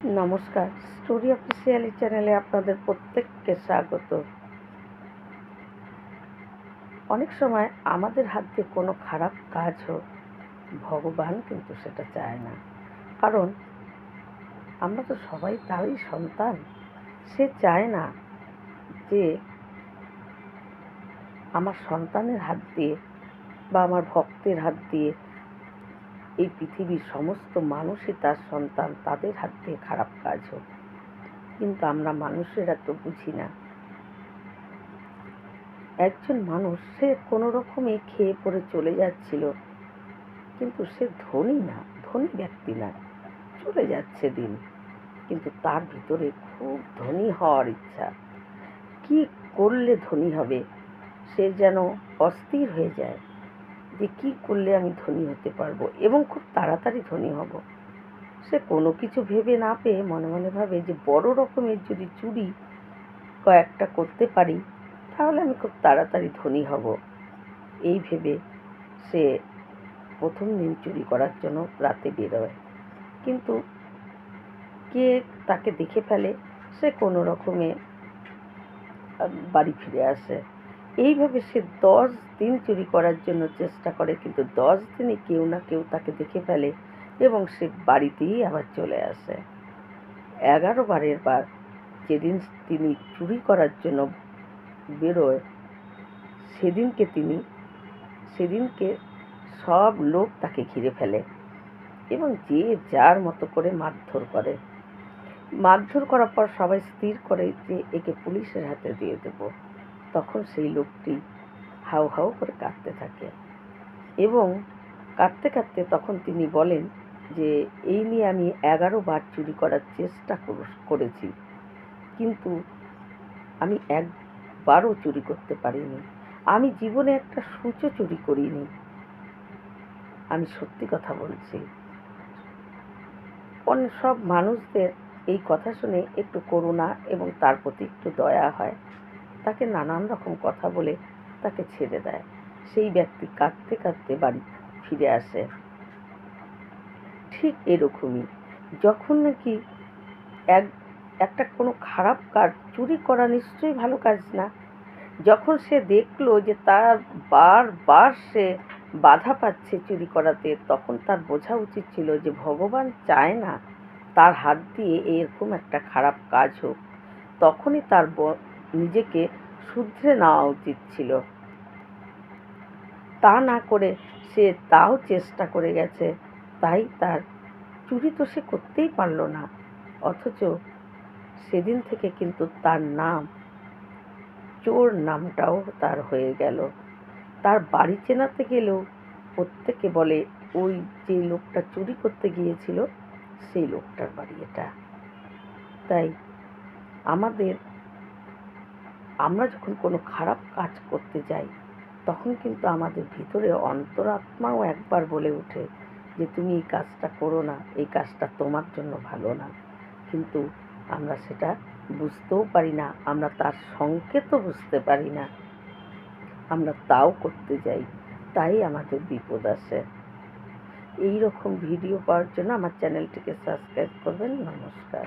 নমস্কার, story officially চ্যানেলে আপনাদের প্রত্যেককে স্বাগত। অনেক সময় আমাদের হাত দিয়ে কোনো খারাপ কাজ হোক, ভগবান কিন্তু সেটা চায় না। কারণ আমরা তো সবাই তারই সন্তান। সে চায় না যে আমার সন্তানের হাত দিয়ে বা আমার ভক্তের হাত দিয়ে এই পৃথিবীর সমস্ত মানুষই তার সন্তান, তাদের হাত দিয়ে খারাপ কাজ হোক। কিন্তু আমরা মানুষেরা তো বুঝি না। একজন মানুষ, সে কোনো রকমে খেয়ে পড়ে চলে যাচ্ছিল, কিন্তু সে ধনী না, ধনী ব্যক্তি না, চলে যাচ্ছে দিন, কিন্তু তার ভিতরে খুব ধনী হওয়ার ইচ্ছা। কি করলে ধনী হবে সে যেন অস্থির হয়ে যায় যে কি করলে আমি ধনী হতে পারবো এবং খুব তাড়াতাড়ি ধনী হব। সে কোনো কিছু ভেবে না পেয়ে মনে মনে ভাবে যে বড় রকমের যদি চুরি কয়েকটা করতে পারি তাহলে আমি খুব তাড়াতাড়ি ধনী হব। এই ভেবে সে প্রথম দিন চুরি করার জন্য রাতে বেরোয়, কিন্তু কে তাকে দেখে ফেলে, সে কোনো রকমে বাড়ি ফিরে আসে। এইভাবে সে 10 দিন চুরি করার জন্য চেষ্টা করে, কিন্তু 10 দিনে কেউ না কেউ তাকে দেখে ফেলে এবং সে বাড়িতেই আবার চলে আসে। 11 বারের বার যেদিন তিনি চুরি করার জন্য বেরোয়, সেদিনকে সব লোক তাকে ঘিরে ফেলে এবং যে যার মতো করে মারধর করে। মারধর করার পর সবাই স্থির করে যে একে পুলিশের হাতে দিয়ে দেব। তখন সেই লোকটি হাউ হাউ করে কাঁদতে থাকে এবং কাঁদতে কাঁদতে তখন তিনি বলেন যে এই নিয়ে আমি 11 বার চুরি করার চেষ্টা করেছি, কিন্তু আমি একবারও চুরি করতে পারিনি। আমি জীবনে একটা সূচও চুরি করিনি। আমি সত্যি কথা বলছি। সব মানুষদের এই কথা শুনে একটু করুণা এবং তার প্রতি একটু দয়া হয়। তাকে নানান রকম কথা বলে তাকে ছেড়ে দেয়। সেই ব্যক্তি কাঁদতে কাঁদতে বাড়ি ফিরে আসে। ঠিক এরকমই, যখন নাকি একটা কোনো খারাপ কাজ, চুরি করা নিশ্চয়ই ভালো কাজ না, যখন সে দেখলো যে তার বারবার সে বাধা পাচ্ছে চুরি করাতে, তখন তার বোঝা উচিত ছিল যে ভগবান চায় না তার হাত দিয়ে এরকম একটা খারাপ কাজ হোক। তখনই তার নিজেকে শুধরে নেওয়া উচিত ছিল। তা না করে সে তাও চেষ্টা করে গেছে, তাই তার চুরি তো সে করতেই পারল না। অথচ সেদিন থেকে কিন্তু তার নাম, চোর নামটাও তার হয়ে গেল। তার বাড়ি চেনাতে গেলেও প্রত্যেকে বলে ওই যে লোকটা চুরি করতে গিয়েছিল সেই লোকটার বাড়ি এটা। তাই আমরা যখন কোনো খারাপ কাজ করতে যাই, তখন কিন্তু আমাদের ভিতরে অন্তরাত্মাও একবার বলে ওঠে যে তুমি এই কাজটা করো না, এই কাজটা তোমার জন্য ভালো না। কিন্তু আমরা সেটা বুঝতেও পারি না, আমরা তার সংকেতও বুঝতে পারি না, আমরা তাও করতে যাই, তাই আমাদের বিপদ আসে। এই রকম ভিডিও পাওয়ার জন্য আমার চ্যানেলটিকে সাবস্ক্রাইব করবেন। নমস্কার।